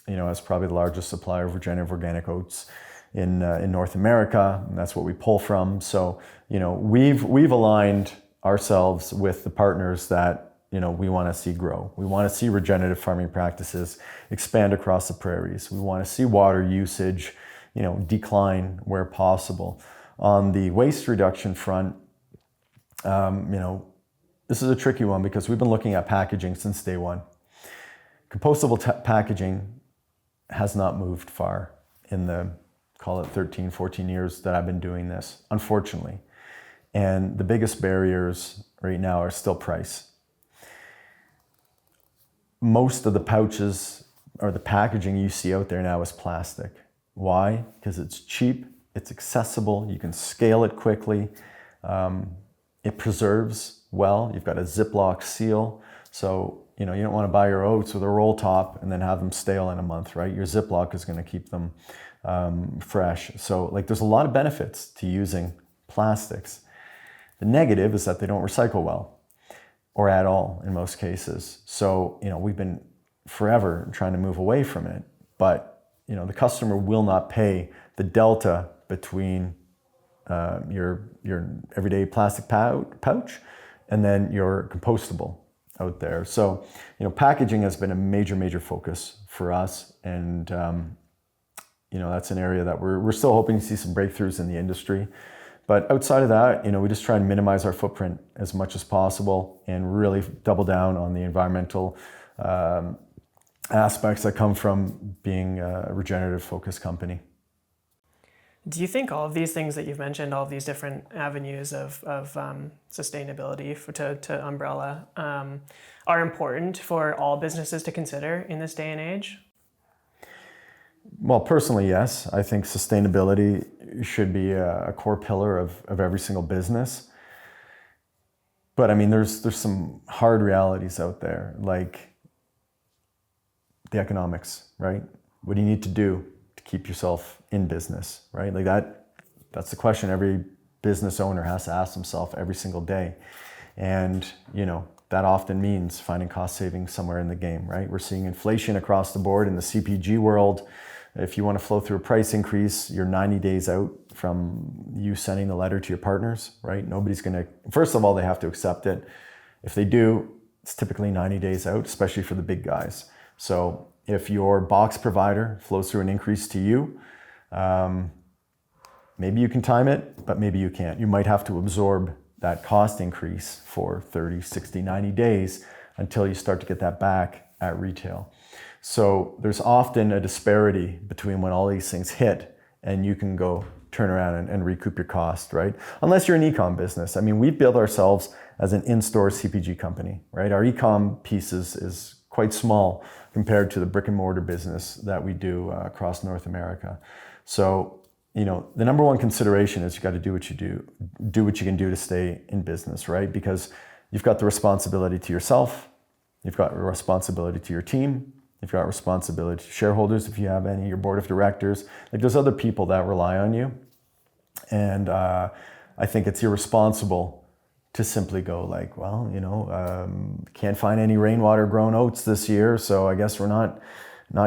is probably the largest supplier of regenerative organic oats in North America, and that's what we pull from. So, we've aligned ourselves with the partners that, we want to see grow. We want to see regenerative farming practices expand across the prairies. We want to see water usage, decline where possible. On the waste reduction front, this is a tricky one because we've been looking at packaging since day one. Compostable packaging has not moved far in the, call it 13, 14 years that I've been doing this, unfortunately. And the biggest barriers right now are still price. Most of the pouches or the packaging you see out there now is plastic. Why? Because it's cheap, it's accessible, you can scale it quickly, it preserves well, you've got a Ziploc seal, so you don't want to buy your oats with a roll top and then have them stale in a month, right? Your Ziploc is going to keep them fresh. So there's a lot of benefits to using plastics. The negative is that they don't recycle well, or at all in most cases. So, we've been forever trying to move away from it, but, the customer will not pay the delta between your everyday plastic pouch and then your compostable out there. So, packaging has been a major focus for us. And, that's an area that we're still hoping to see some breakthroughs in the industry. But outside of that, we just try and minimize our footprint as much as possible and really double down on the environmental aspects that come from being a regenerative focused company. Do you think all of these things that you've mentioned, all of these different avenues of sustainability to Umbrella, are important for all businesses to consider in this day and age? Well, personally, yes. I think sustainability should be a core pillar of every single business. But I mean, there's some hard realities out there, like the economics, right? What do you need to do to keep yourself in business, right? That's the question every business owner has to ask himself every single day. And, that often means finding cost savings somewhere in the game, right? We're seeing inflation across the board in the CPG world. If you want to flow through a price increase, you're 90 days out from you sending the letter to your partners, right? Nobody's going to, first of all, they have to accept it. If they do, it's typically 90 days out, especially for the big guys. So if your box provider flows through an increase to you, maybe you can time it, but maybe you can't. You might have to absorb that cost increase for 30, 60, 90 days until you start to get that back at retail. So there's often a disparity between when all these things hit and you can go turn around and recoup your cost, right? Unless you're an e-com business. I mean, we've built ourselves as an in-store CPG company, right? Our e-com piece is quite small compared to the brick and mortar business that we do across North America. So, the number one consideration is you got to do what you can do to stay in business, right? Because you've got the responsibility to yourself, you've got a responsibility to your team, you've got responsibility to shareholders if you have any, your board of directors. There's other people that rely on you. And I think it's irresponsible to simply go can't find any rainwater grown oats this year, so I guess we're not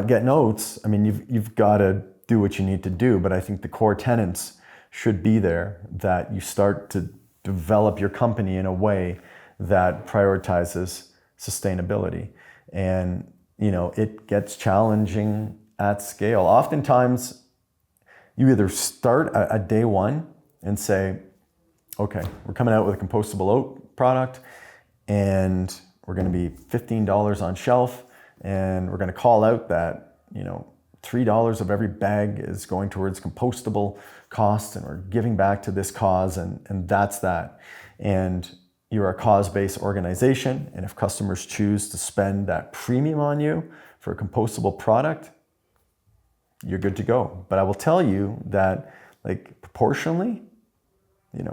getting oats. I mean, you've got to do what you need to do, but I think the core tenets should be there, that you start to develop your company in a way that prioritizes sustainability. And, it gets challenging at scale. Oftentimes, you either start at day one and say, okay, we're coming out with a compostable oat product and we're going to be $15 on shelf, and we're going to call out that, $3 of every bag is going towards compostable costs, and we're giving back to this cause, and that's that. And you're a cause-based organization, and if customers choose to spend that premium on you for a compostable product, you're good to go. But I will tell you that, like, proportionally,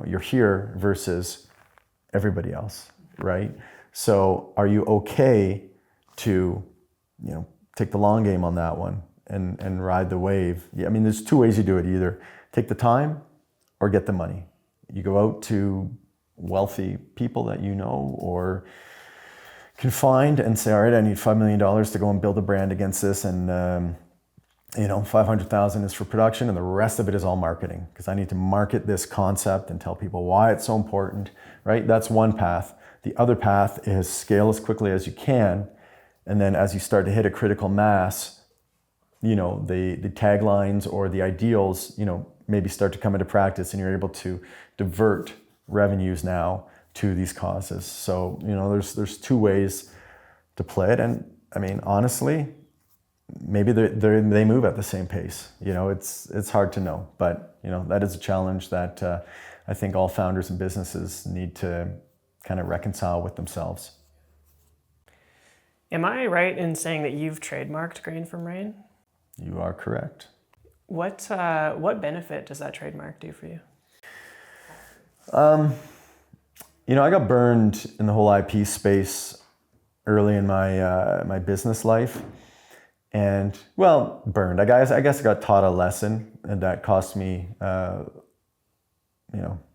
you're here versus everybody else, right? So are you okay to, take the long game on that one and ride the wave? Yeah, I mean, there's two ways you do it. Either take the time or get the money. You go out to wealthy people that you know or can find and say, all right, I need $5 million to go and build a brand against this, and 500,000 is for production, and the rest of it is all marketing, because I need to market this concept and tell people why it's so important, right? That's one path. The other path is scale as quickly as you can, and then as you start to hit a critical mass, the taglines or the ideals, maybe start to come into practice, and you're able to divert revenues now to these causes. So, there's two ways to play it, and I mean, honestly, maybe they move at the same pace. It's hard to know, but that is a challenge that I think all founders and businesses need to kind of reconcile with themselves. Am I right in saying that you've trademarked Grain from Rain? You are correct. What benefit does that trademark do for you? I got burned in the whole IP space early in my business life. And, burned. I guess I got taught a lesson, and that cost me,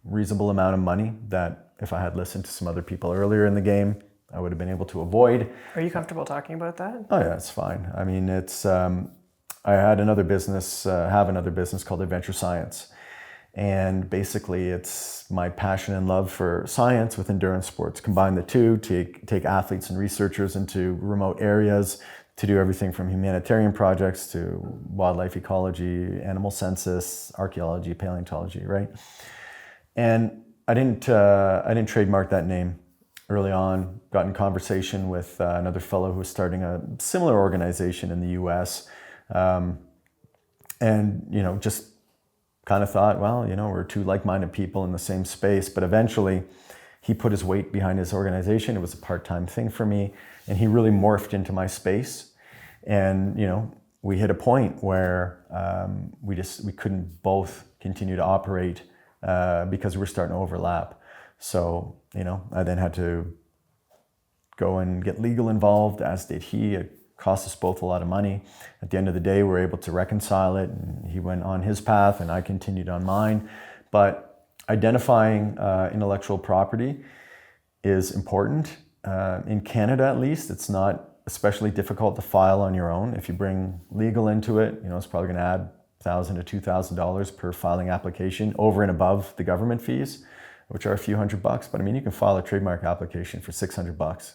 reasonable amount of money that if I had listened to some other people earlier in the game, I would have been able to avoid. Are you comfortable talking about that? Oh yeah, it's fine. I mean, it's, I had another business, have another business called Adventure Science. And basically it's my passion and love for science with endurance sports. Combine the two, take athletes and researchers into remote areas, to do everything from humanitarian projects to wildlife ecology, animal census, archaeology, paleontology, right? And I didn't trademark that name early on. Got in conversation with another fellow who was starting a similar organization in the US. And, just kind of thought, we're two like-minded people in the same space. But eventually he put his weight behind his organization. It was a part-time thing for me. And he really morphed into my space. And, we hit a point where we couldn't both continue to operate because we were starting to overlap. So, I then had to go and get legal involved, as did he. It cost us both a lot of money. At the end of the day, we were able to reconcile it, and he went on his path and I continued on mine. But identifying intellectual property is important. In Canada, at least, it's not especially difficult to file on your own. If you bring legal into it, it's probably going to add $1,000 to $2,000 per filing application over and above the government fees, which are a few $100. But I mean, you can file a trademark application for $600.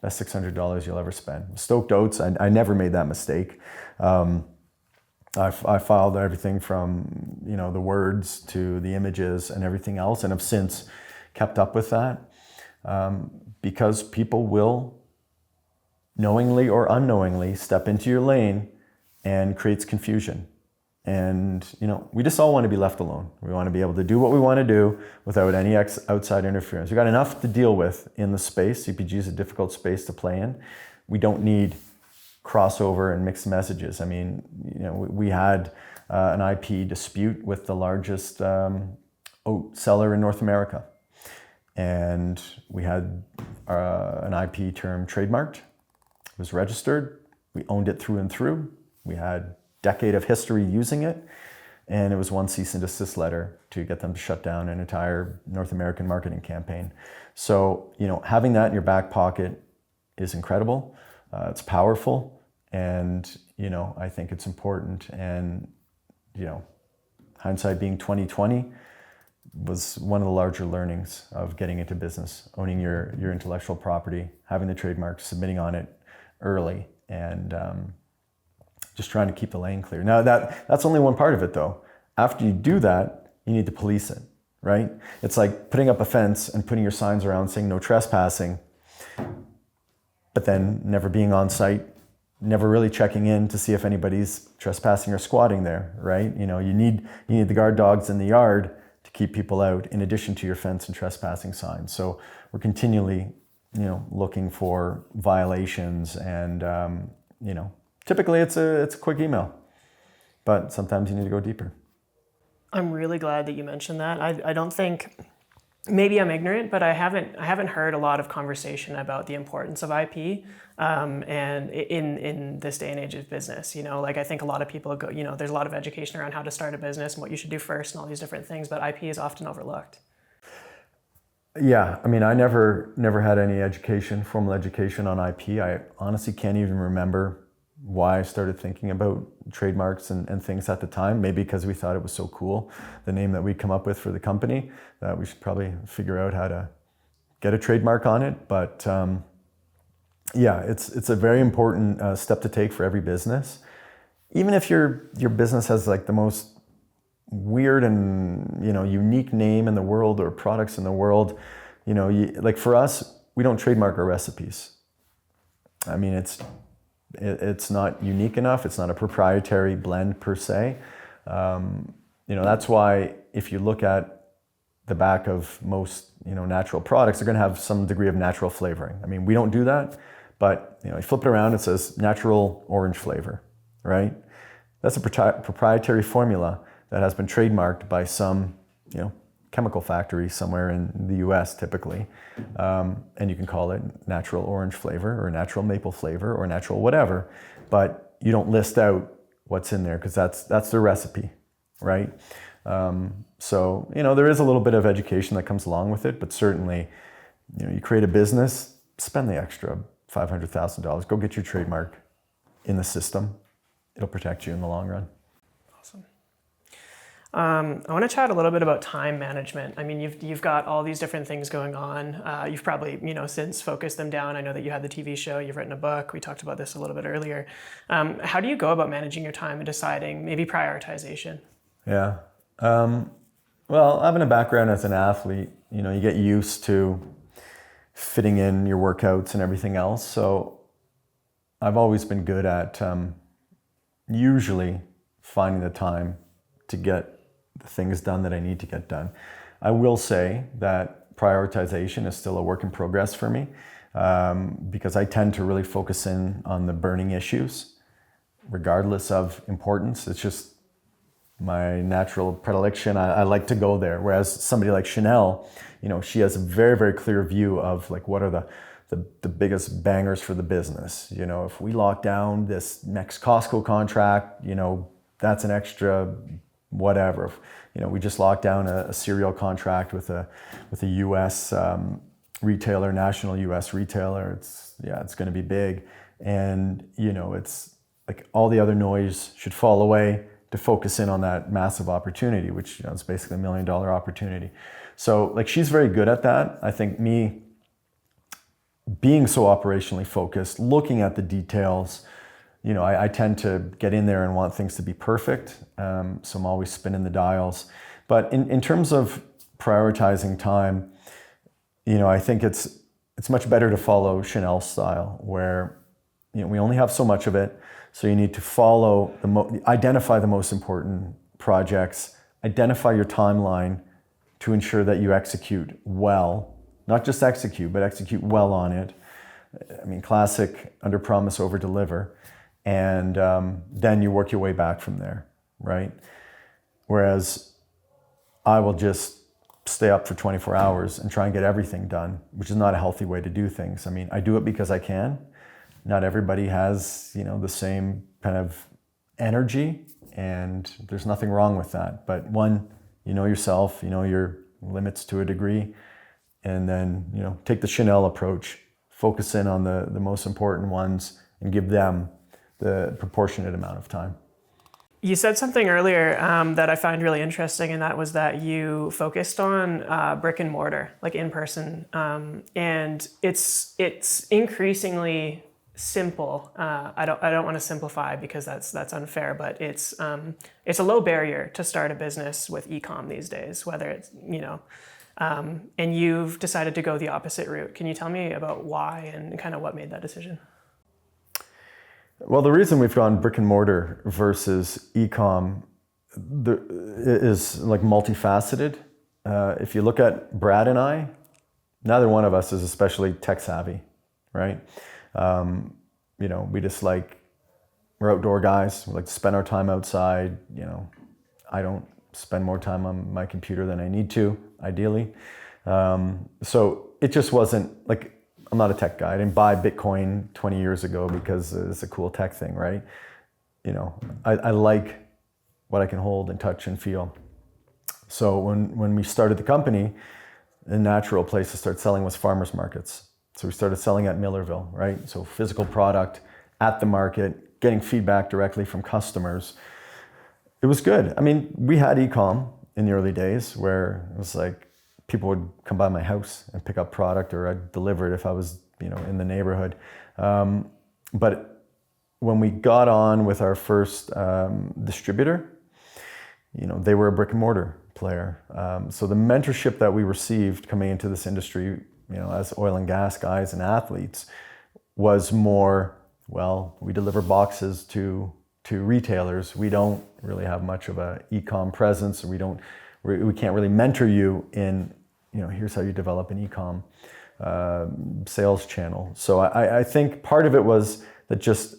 That's $600 you'll ever spend. Stoked Oats, I never made that mistake. I filed everything from the words to the images and everything else, and have since kept up with that. Because people will knowingly or unknowingly step into your lane and creates confusion. And, we just all want to be left alone. We want to be able to do what we want to do without any outside interference. We've got enough to deal with in the space. CPG is a difficult space to play in. We don't need crossover and mixed messages. I mean, we had an IP dispute with the largest oat seller in North America. And we had an IP term trademarked. It was registered. We owned it through and through. We had decade of history using it, and it was one cease and desist letter to get them to shut down an entire North American marketing campaign. So, having that in your back pocket is incredible. It's powerful, and I think it's important. And hindsight being 2020 was one of the larger learnings of getting into business, owning your intellectual property, having the trademark, submitting on it early, and just trying to keep the lane clear. Now that's only one part of it though. After you do that, you need to police it, right? It's like putting up a fence and putting your signs around saying no trespassing, but then never being on site, never really checking in to see if anybody's trespassing or squatting there, right? You need the guard dogs in the yard to keep people out, in addition to your fence and trespassing signs. So we're continually, looking for violations, and typically it's a quick email, but sometimes you need to go deeper. I'm really glad that you mentioned that. I don't think, maybe I'm ignorant, but I haven't heard a lot of conversation about the importance of IP, and in this day and age of business. Like, I think a lot of people go, there's a lot of education around how to start a business and what you should do first and all these different things, but IP is often overlooked. Yeah, I mean, I never had any formal education on IP. I honestly can't even remember why I started thinking about trademarks and things at the time. Maybe because we thought it was so cool, the name that we come up with for the company, that we should probably figure out how to get a trademark on it. But yeah, it's a very important step to take for every business. Even if your business has like the most weird and unique name in the world, or products in the world, like for us, we don't trademark our recipes. I mean, it's not unique enough. It's not a proprietary blend per se. That's why if you look at the back of most natural products, they're going to have some degree of natural flavoring. I mean, we don't do that, but you flip it around, it says natural orange flavor, right? That's a proprietary formula that has been trademarked by some chemical factory somewhere in the US typically, and you can call it natural orange flavor or natural maple flavor or natural whatever, but you don't list out what's in there, because that's the recipe, right? So there is a little bit of education that comes along with it, but certainly you create a business, spend the extra $500,000, go get your trademark in the system. It'll protect you in the long run. Awesome. I want to chat a little bit about time management. I mean, you've got all these different things going on. You've probably, since focused them down. I know that you had the TV show, you've written a book. We talked about this a little bit earlier. How do you go about managing your time and deciding maybe prioritization? Yeah. Well, having a background as an athlete, you get used to fitting in your workouts and everything else. So I've always been good at usually finding the time to get the things done that I need to get done. I will say that prioritization is still a work in progress for me, because I tend to really focus in on the burning issues, regardless of importance. It's just my natural predilection. I like to go there. Whereas somebody like Chanel, she has a very, very clear view of like, what are the biggest bangers for the business. If we lock down this next Costco contract, that's an extra whatever. We just locked down a cereal contract with a US retailer, national US retailer. It's going to be big. And, it's like all the other noise should fall away to focus in on that massive opportunity, which is basically $1 million opportunity. So like, she's very good at that. I think me being so operationally focused, looking at the details, I tend to get in there and want things to be perfect. So I'm always spinning the dials. But in terms of prioritizing time, I think it's much better to follow Chanel's style, where we only have so much of it. So you need to identify the most important projects, identify your timeline to ensure that you execute well, not just execute, but execute well on it. I mean, classic under promise, over deliver. And then you work your way back from there, right? Whereas I will just stay up for 24 hours and try and get everything done, which is not a healthy way to do things. I mean, I do it because I can. Not everybody has, the same kind of energy, and there's nothing wrong with that. But one, yourself, your limits to a degree, and then, take the Chanel approach, focus in on the most important ones and give them the proportionate amount of time. You said something earlier that I find really interesting, and that was that you focused on brick and mortar, like in person, and it's increasingly simple. I don't want to simplify because that's unfair, but it's a low barrier to start a business with e-com these days. Whether it's and you've decided to go the opposite route. Can you tell me about why and kind of what made that decision? Well, the reason we've gone brick and mortar versus e-com is like multifaceted. If you look at Brad and I, neither one of us is especially tech savvy, right? We just we're outdoor guys. We like to spend our time outside. I don't spend more time on my computer than I need to, ideally. So it just wasn't I'm not a tech guy. I didn't buy Bitcoin 20 years ago because it's a cool tech thing, right? I like what I can hold and touch and feel. So when we started the company, a natural place to start selling was farmers markets. So we started selling at Millerville, right? So physical product at the market, getting feedback directly from customers. It was good. I mean, we had e-com in the early days where it was people would come by my house and pick up product, or I'd deliver it if I was, in the neighborhood. But when we got on with our first distributor, they were a brick and mortar player. So the mentorship that we received coming into this industry, as oil and gas guys and athletes, was more, we deliver boxes to retailers. We don't really have much of a e-com presence. We can't really mentor you in, here's how you develop an e-com sales channel. So I think part of it was that just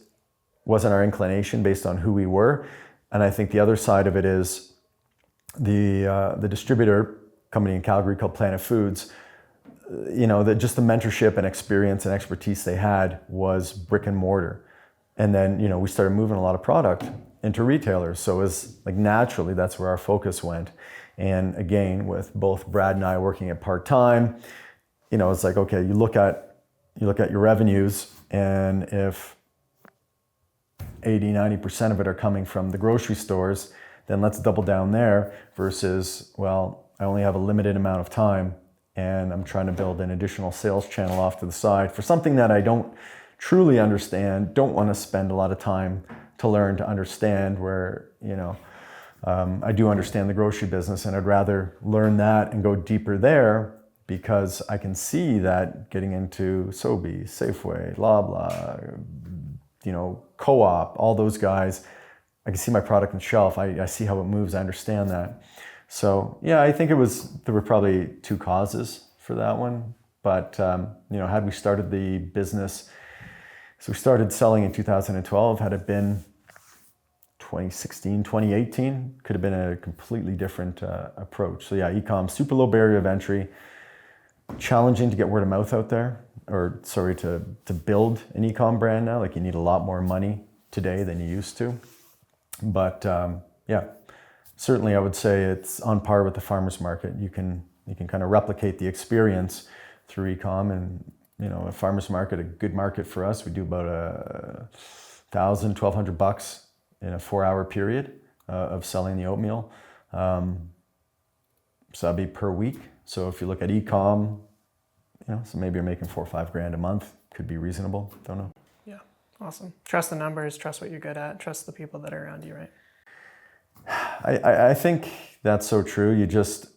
wasn't our inclination based on who we were. And I think the other side of it is the distributor company in Calgary called Planet Foods, just the mentorship and experience and expertise they had was brick and mortar. And then, we started moving a lot of product into retailers. So it was naturally, that's where our focus went. And again, with both Brad and I working at part-time, it's okay, you look at your revenues, and if 80-90% of it are coming from the grocery stores, then let's double down there versus, I only have a limited amount of time and I'm trying to build an additional sales channel off to the side for something that I don't truly understand, don't want to spend a lot of time to learn to understand, where, I do understand the grocery business and I'd rather learn that and go deeper there, because I can see that getting into Sobeys, Safeway, Loblaw, Co-op, all those guys, I can see my product on the shelf. I see how it moves. I understand that. So yeah, I think there were probably two causes for that one. But had we started the business, so we started selling in 2012, had it been 2016, 2018, could have been a completely different approach. So yeah, e-com, super low barrier of entry, challenging to get word of mouth out there, to build an e-com brand now. You need a lot more money today than you used to. But certainly I would say it's on par with the farmer's market. You can kind of replicate the experience through e-com, and a farmer's market, a good market for us. We do about $1,000-1,200 in a 4-hour period of selling the oatmeal. So that'd be per week. So if you look at e-com, so maybe you're making $4 or $5 a month. Could be reasonable. Don't know. Yeah, awesome. Trust the numbers. Trust what you're good at. Trust the people that are around you, right? I think that's so true. There's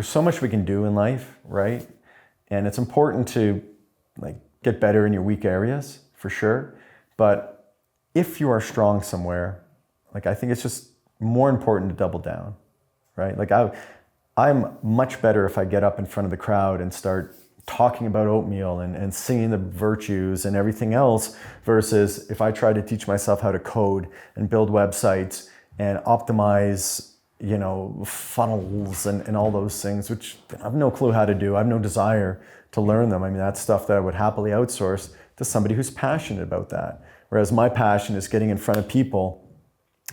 so much we can do in life, right? And it's important to get better in your weak areas, for sure. But if you are strong somewhere, I think it's just more important to double down, right? I'm much better if I get up in front of the crowd and start talking about oatmeal and singing the virtues and everything else, versus if I try to teach myself how to code and build websites and optimize, funnels and all those things, which I have no clue how to do. I have no desire to learn them. I mean, that's stuff that I would happily outsource to somebody who's passionate about that. Whereas my passion is getting in front of people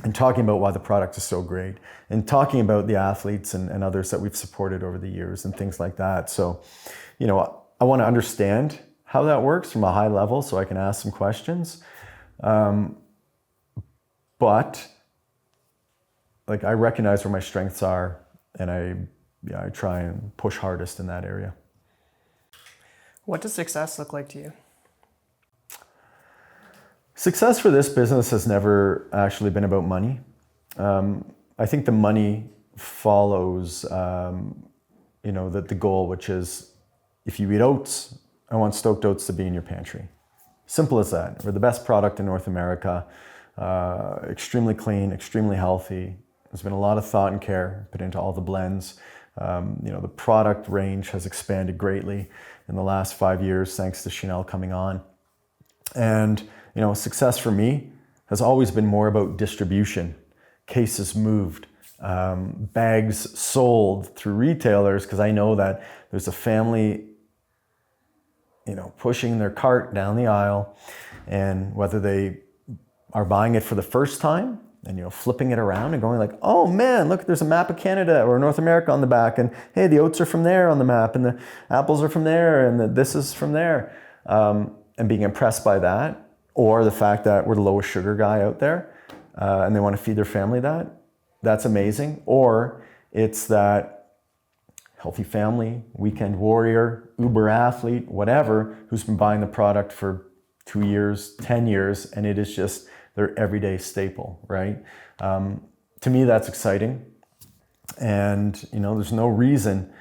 and talking about why the product is so great, and talking about the athletes and others that we've supported over the years and things like that. So, I want to understand how that works from a high level so I can ask some questions. But I recognize where my strengths are, and I try and push hardest in that area. What does success look like to you? Success for this business has never actually been about money. I think the money follows, the goal, which is, if you eat oats, I want Stoked Oats to be in your pantry. Simple as that. We're the best product in North America. Extremely clean, extremely healthy. There's been a lot of thought and care put into all the blends. The product range has expanded greatly in the last 5 years thanks to Chanel coming on. And success for me has always been more about distribution, cases moved, bags sold through retailers, because I know that there's a family pushing their cart down the aisle, and whether they are buying it for the first time and flipping it around and going like, oh man, look, there's a map of Canada or North America on the back, and hey, the oats are from there on the map, and the apples are from there, and this is from there, and being impressed by that, or the fact that we're the lowest sugar guy out there, and they want to feed their family that's amazing. Or it's that healthy family, weekend warrior, Uber athlete, whatever, who's been buying the product for 2 years, 10 years, and it is just their everyday staple, right? To me, that's exciting. And, there's no reason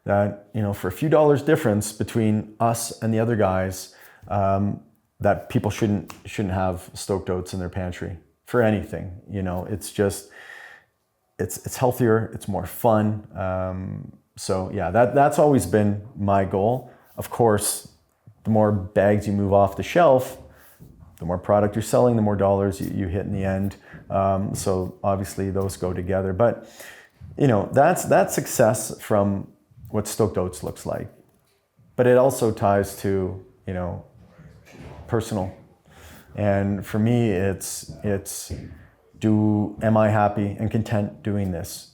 that, for a few dollars difference between us and the other guys, that people shouldn't have Stoked Oats in their pantry for anything. It's just, it's healthier, it's more fun. So yeah, that's always been my goal. Of course, the more bags you move off the shelf, the more product you're selling, the more dollars you hit in the end. So obviously those go together. But that's success from what Stoked Oats looks like. But it also ties to personal. And for me, it's am I happy and content doing this?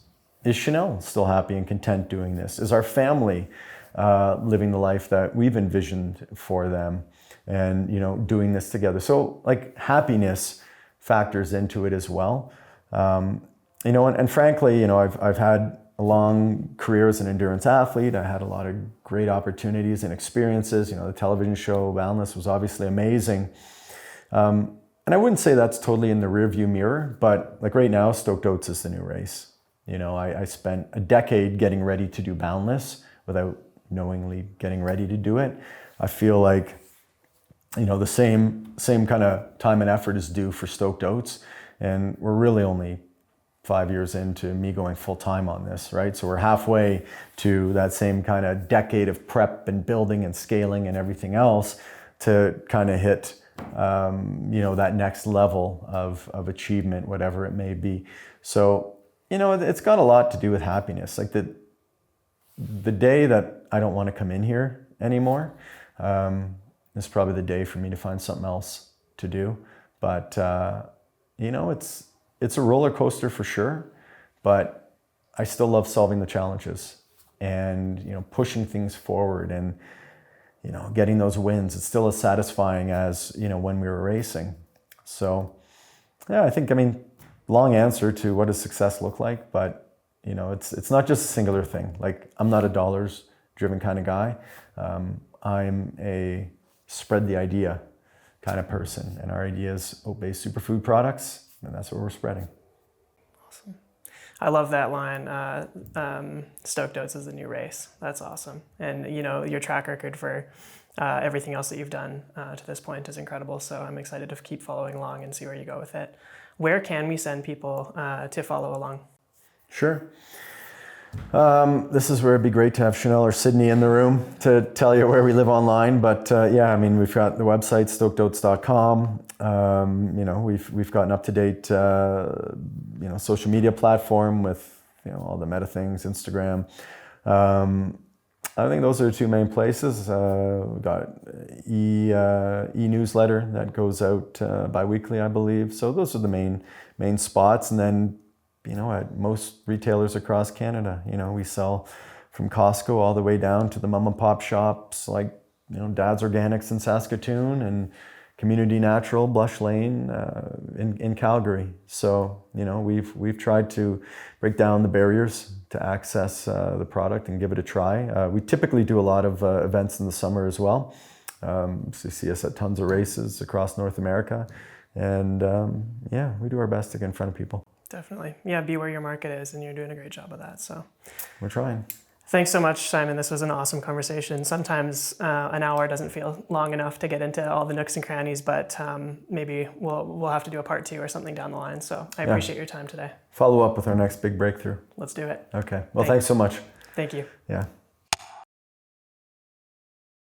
Is Chanel still happy and content doing this? Is our family living the life that we've envisioned for them, and doing this together? So happiness factors into it as well. And frankly, I've had a long career as an endurance athlete. I had a lot of great opportunities and experiences. The television show Boundless was obviously amazing. And I wouldn't say that's totally in the rearview mirror, but right now, Stoked Oats is the new race. I spent a decade getting ready to do Boundless without knowingly getting ready to do it. I feel like, the same kind of time and effort is due for Stoked Oats. And we're really only 5 years into me going full time on this, right? So we're halfway to that same kind of decade of prep and building and scaling and everything else to kind of hit, that next level of achievement, whatever it may be. So, it's got a lot to do with happiness. The day that I don't want to come in here anymore, is probably the day for me to find something else to do. But, it's a roller coaster for sure, but I still love solving the challenges and, pushing things forward and, getting those wins. It's still as satisfying as, when we were racing. So, yeah, long answer to what does success look like, but it's not just a singular thing. I'm not a dollars driven kind of guy. I'm a spread the idea kind of person, and our idea is oat-based superfood products, and that's what we're spreading. Awesome. I love that line. Stoked Oats is the new race. That's awesome. And your track record for everything else that you've done to this point is incredible. So I'm excited to keep following along and see where you go with it. Where can we send people to follow along? Sure. This is where it'd be great to have Chanel or Sydney in the room to tell you where we live online. But we've got the website, stokedoats.com. We've got an up-to-date, social media platform with, all the meta things, Instagram. I think those are the two main places. We've got e-newsletter that goes out bi-weekly, I believe. So those are the main spots. And then, at most retailers across Canada, we sell from Costco all the way down to the mom and pop shops like, Dad's Organics in Saskatoon and Community Natural, Blush Lane in Calgary. So, we've tried to break down the barriers to access the product and give it a try. We typically do a lot of events in the summer as well. So you see us at tons of races across North America. And we do our best to get in front of people. Definitely. Yeah, be where your market is, and you're doing a great job of that. So we're trying. Thanks so much, Simon. This was an awesome conversation. Sometimes an hour doesn't feel long enough to get into all the nooks and crannies, but maybe we'll have to do a part 2 or something down the line. So I appreciate your time today. Follow up with our next big breakthrough. Let's do it. Okay. Well, thanks so much. Thank you. Yeah.